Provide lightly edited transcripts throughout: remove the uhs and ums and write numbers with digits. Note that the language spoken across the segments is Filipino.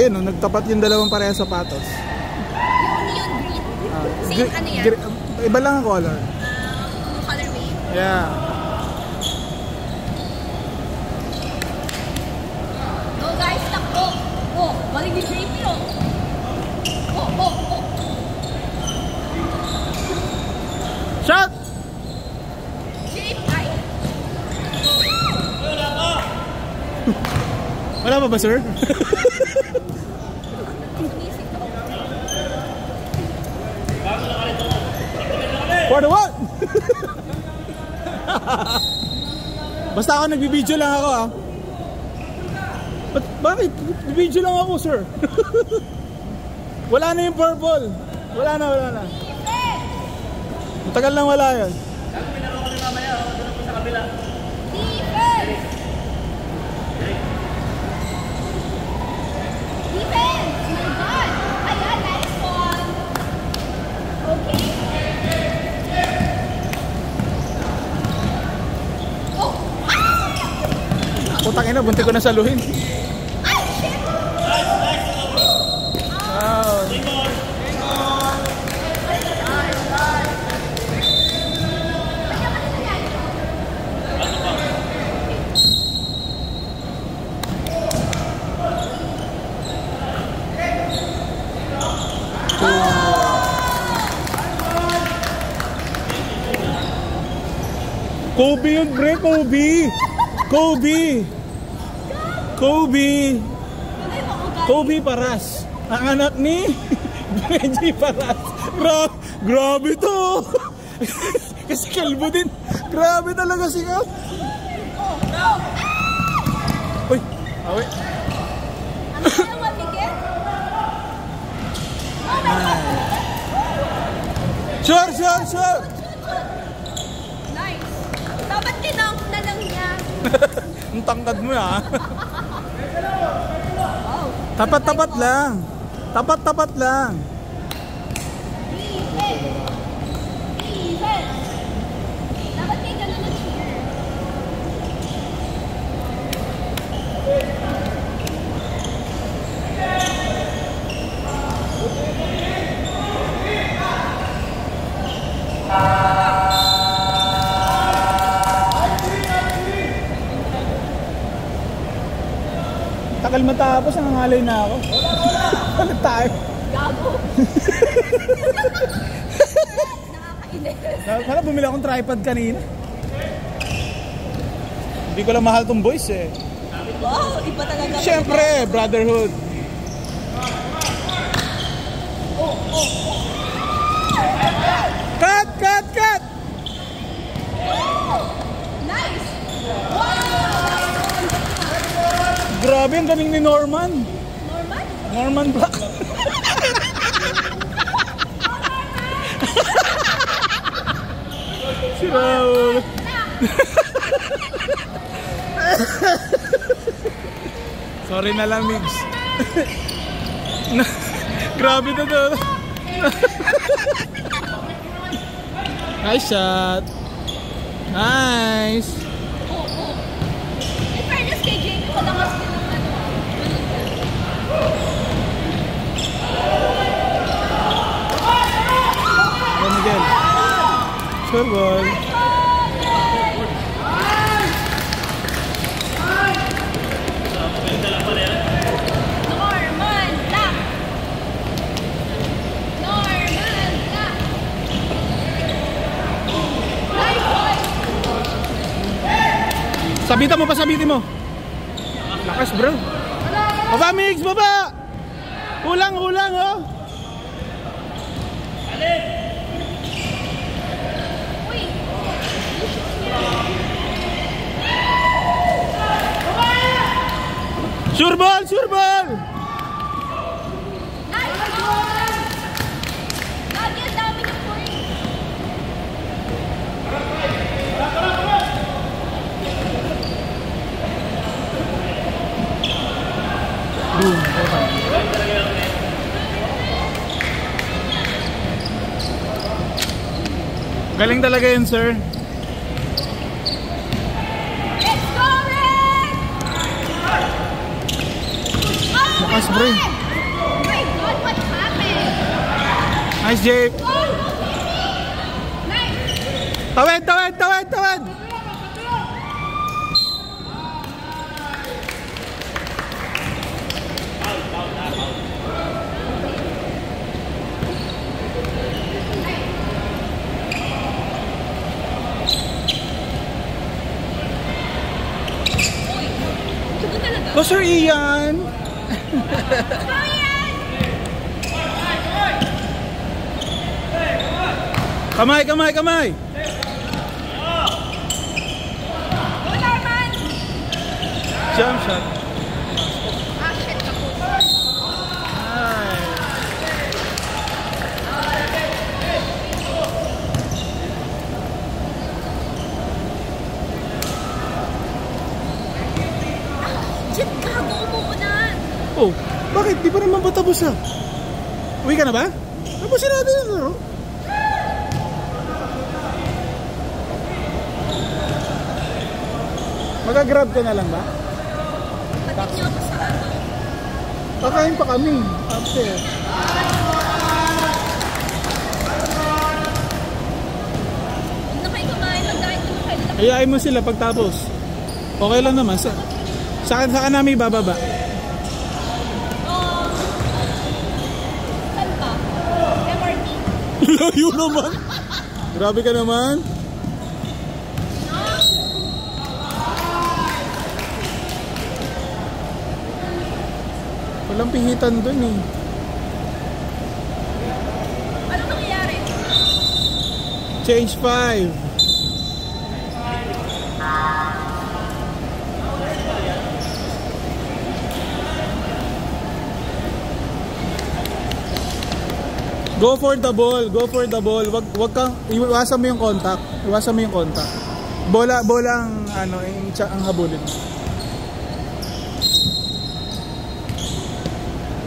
Ayun, no, nagtapat yung dalawang parehas sapatos. Yung neon green. Same ano yan? Iba lang ang color. Colorway. Yeah. Go guys, takbo. Oh, balik ni JP oh. Oh. Shot! JP, ay. Wala pa ba, sir? For the what? Basta ako nagbibideo lang ako ah. Bakit? Nagbibideo lang ako, sir. Wala na yung purple. Wala na. Matagal lang wala yan. Pinaro ko ni mamaya, doon ako sa kabila. Defense! My God! Ayan, nice one! Okay? Oh! Putang ina, bunti ko na saluhin. Ay, shit! Wow. Kobe yun, pre. Kobe Paras. Ang anak ni Benji Paras. Grabe to. Kasi kalbo din. Grabe talaga siya. Uy, awit. Ano kaya matigit? Oh my God! Sure. Nice! Dapat tinank na lang niya. Ang tangkad mo ya. Wow! Tapat lang. Tapat lang. Defense! Dapat may ganun na cheer. Takal matapos, nangangalay na ako. Palit tayo. Gago! Nakakainis. Sana bumili akong tripod kanina. Hindi ko lang mahal tong boys eh. Wow! Iba talaga. Siyempre, brotherhood. Cut! Nice! Wow! Grabe, ang galing ni Norman Black. Si Raul. Sorry na lang, Migs. Grabe na to. Nice shot. Nice. In fairness kay JP, malakas din ang ano. Miguel. Sure ball. Sabitin mo. Lakas, bro. Baba, Migs, baba. Ulang, oh. Sure ball. Lagi ang dami ng point. Boom. Galing talaga yun, sir. It's going! Lakas, bro. Nice, Jake. Nice. Tawid, tawid, tawid, tawid. Oh, Sir Ian. Kamay, kamay, kamay. Jump shot. Ah, shit, ako. Shit, gago mo unan. Oh, bakit? Di pa naman ba tapos ah? Uwi ka na ba? Tapusin natin yung laro. Mag-grab ka na lang ba? Patid niyo ako sa ano. Kakain pa kami. After. Huwag na kayo kumain. Mag-diet naman kayo. Ayain mo sila pagtapos. Okay lang naman. Saan namin bababa? Oh. Saan pa? MRT. Layo naman. Grabe ka naman. Walang pihitan dun eh. Ano nangyayari? Change 5. Go for the ball, go for the ball. Wag kang iwasan mo yung contact. Iwasan mo yung contact. Bola ang ano, ang habulin.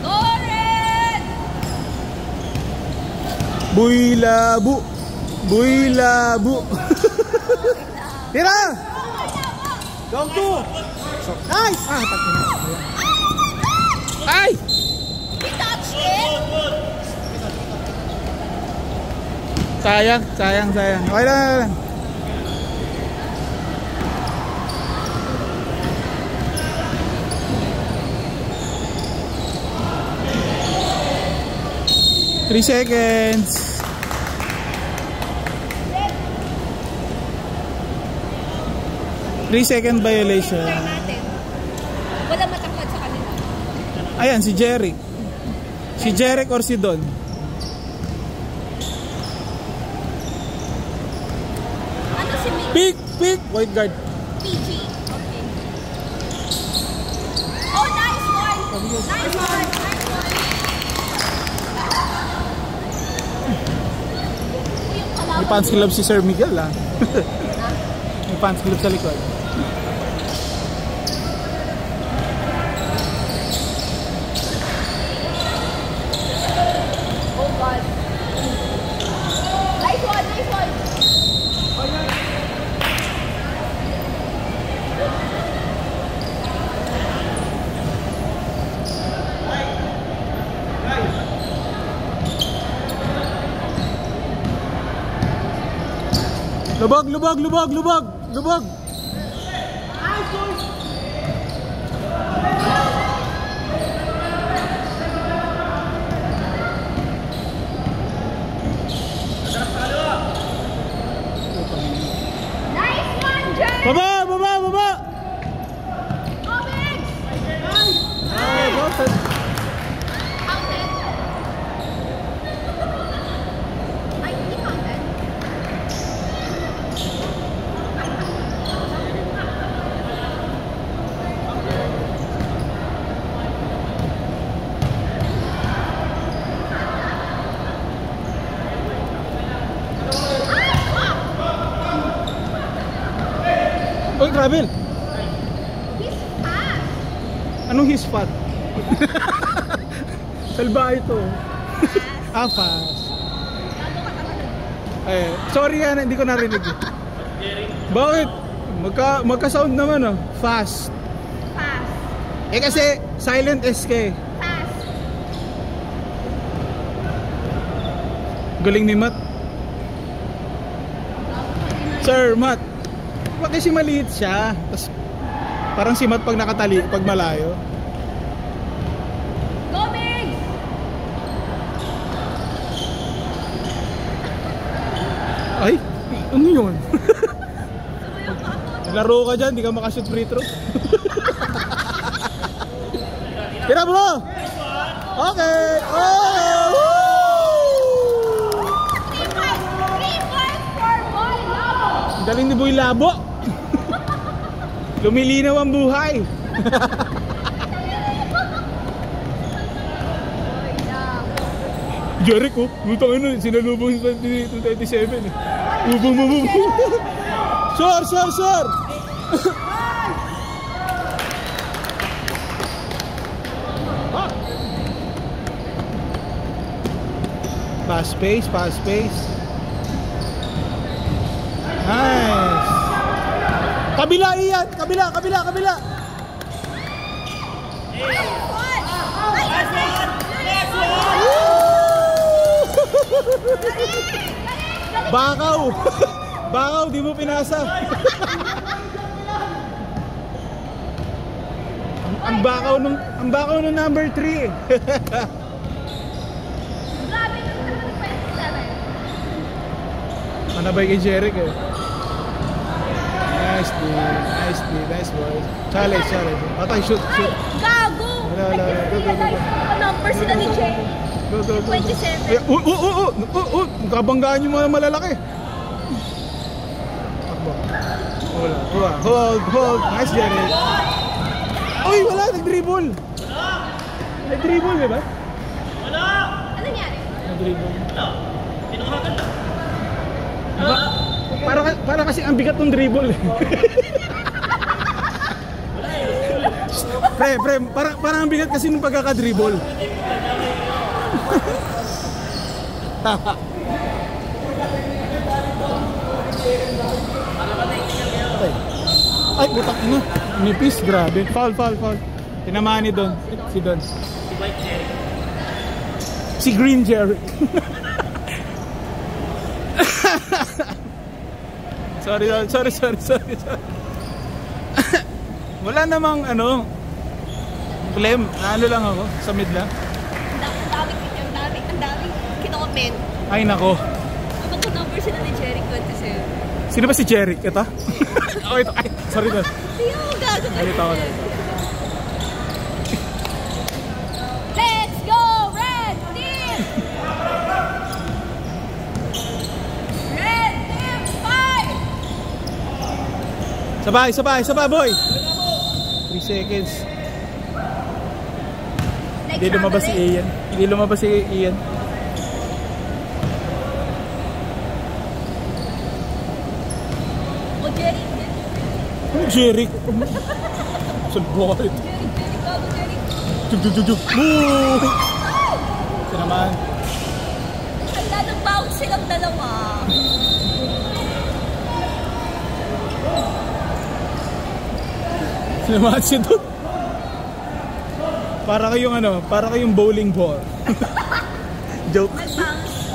Go red! Buy labu. Buy labu. Tira! Go to. Nice. Takin. Ay! He touched it! Sayang. Okay lang. Three seconds. Three-second violation. Natin. Wala matangkad sa kanila. Ayan, si Jeric. Si Jeric or si Don. Ano si Mick? Pick, white guard. PG. Okay. Oh, nice one! Nice one! Nice one! Yung kalaban. May fans club si Sir Miguel ah. May fans club sa likod. Oh, God. Nice one! Nice one! Lubog. Nice one, Jay! Baba. Go, Migs! Counted. Counted. Ay, hindi counted. Oy, grabe. He's fast. Anong his fat? Salba ito. Fast. Gago ka talaga. Sorry yan, hindi ko narinig. Bakit? Magka-sound naman oh. Fast. Fast. Kasi silent SK. Fast. Galing ni Matt. Sir Matt, bakit kasi maliit siya? Tas, parang si Matt pag nakatali, pag malayo. Goming! Ay, ano yun? Sumayok ka ako. Laro ka dyan, di ka makashoot free throw. Tira bro! Okay! Oh! 3 points for Boy Labo. Galing ni Boy Labo. Lumilinaw ang buhay. Jeric oh, butang ano, sinalubong sa 27 eh. Bubong. Sure. Fast pace. Nice. Kabila Ian, kabila. Bakaw, di mo pinasa. ang bakaw nung number 3. Grabe nung 27. Manabay kay Jeric eh. Nice boy. Challenge. Patay, shoot. Gago! Wala. Nag-realize ko number sila ni Jay. Go. 27. Magkabanggaan yung mga malalaki. Hold. Nice, Jeric. Uy, wala, nag-dribble. Nag-dribble, di ba? Ano nangyari? Nag-dribble. Para kasi ang bigat ng dribble. Pre, parang ang bigat kasi ng pagkaka-dribble. Ay, butak ina. Nipis, grabe. Foul. Tinamaan ni Don. Si Don. Si Green Jeric. Sorry. Wala namang claim. Ano lang ako, sa mid lang. Ang daming kinokomment. Ay nako. Ano ko number sila ni Jerry 27? Sino ba si Jeric? Ito? Oh, ito. Ay, sorry Don. Hindi ako gago. Nalito ako. Let's go, Red Team! Red Team, fight! Sabay, boy! 3 seconds. Hindi lumabas si Ian. O Jerry. Jeric. Sulbol. Jug. Ito naman. Ay, lalong bounce silang dalawa. Sinamahan siya doon. Para kayong bowling ball. Joke. Nag-bounce.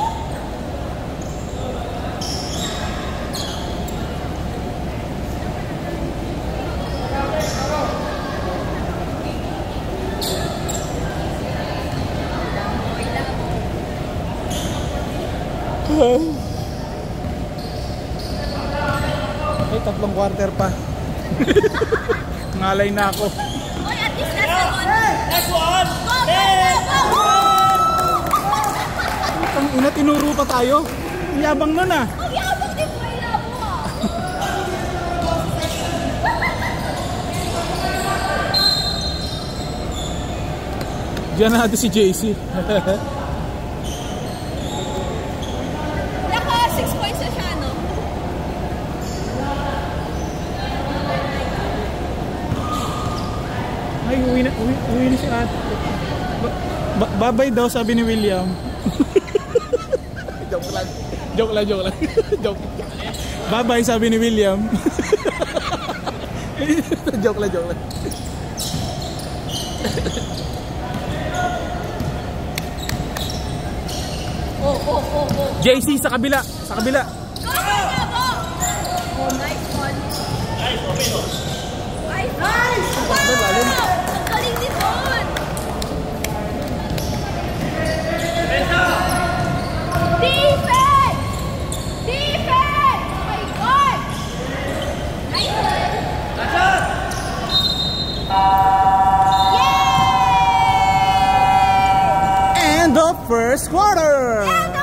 Ay, 3 quarter pa. Ngalay na ako. Oy, at least last one. Go! Ang ina, tinuro pa tayo. Ang yabang nun ah. Ang yabang din mo ilabo ah. Diyan natin si JC. Naka 6 points na siya, no? Ay, uwi na si ate. Babay daw, sabi ni William. Joke lang. Joke. Babay, sabi ni William. Joke lang. Oh. JC sa kabila. Sa kabila. Go for the ball! Oh, nice one. Nice, open o. Nice! Wow! Ang galing ni Don! Defense! Defense! Oh my God! Nice one! And the first quarter. And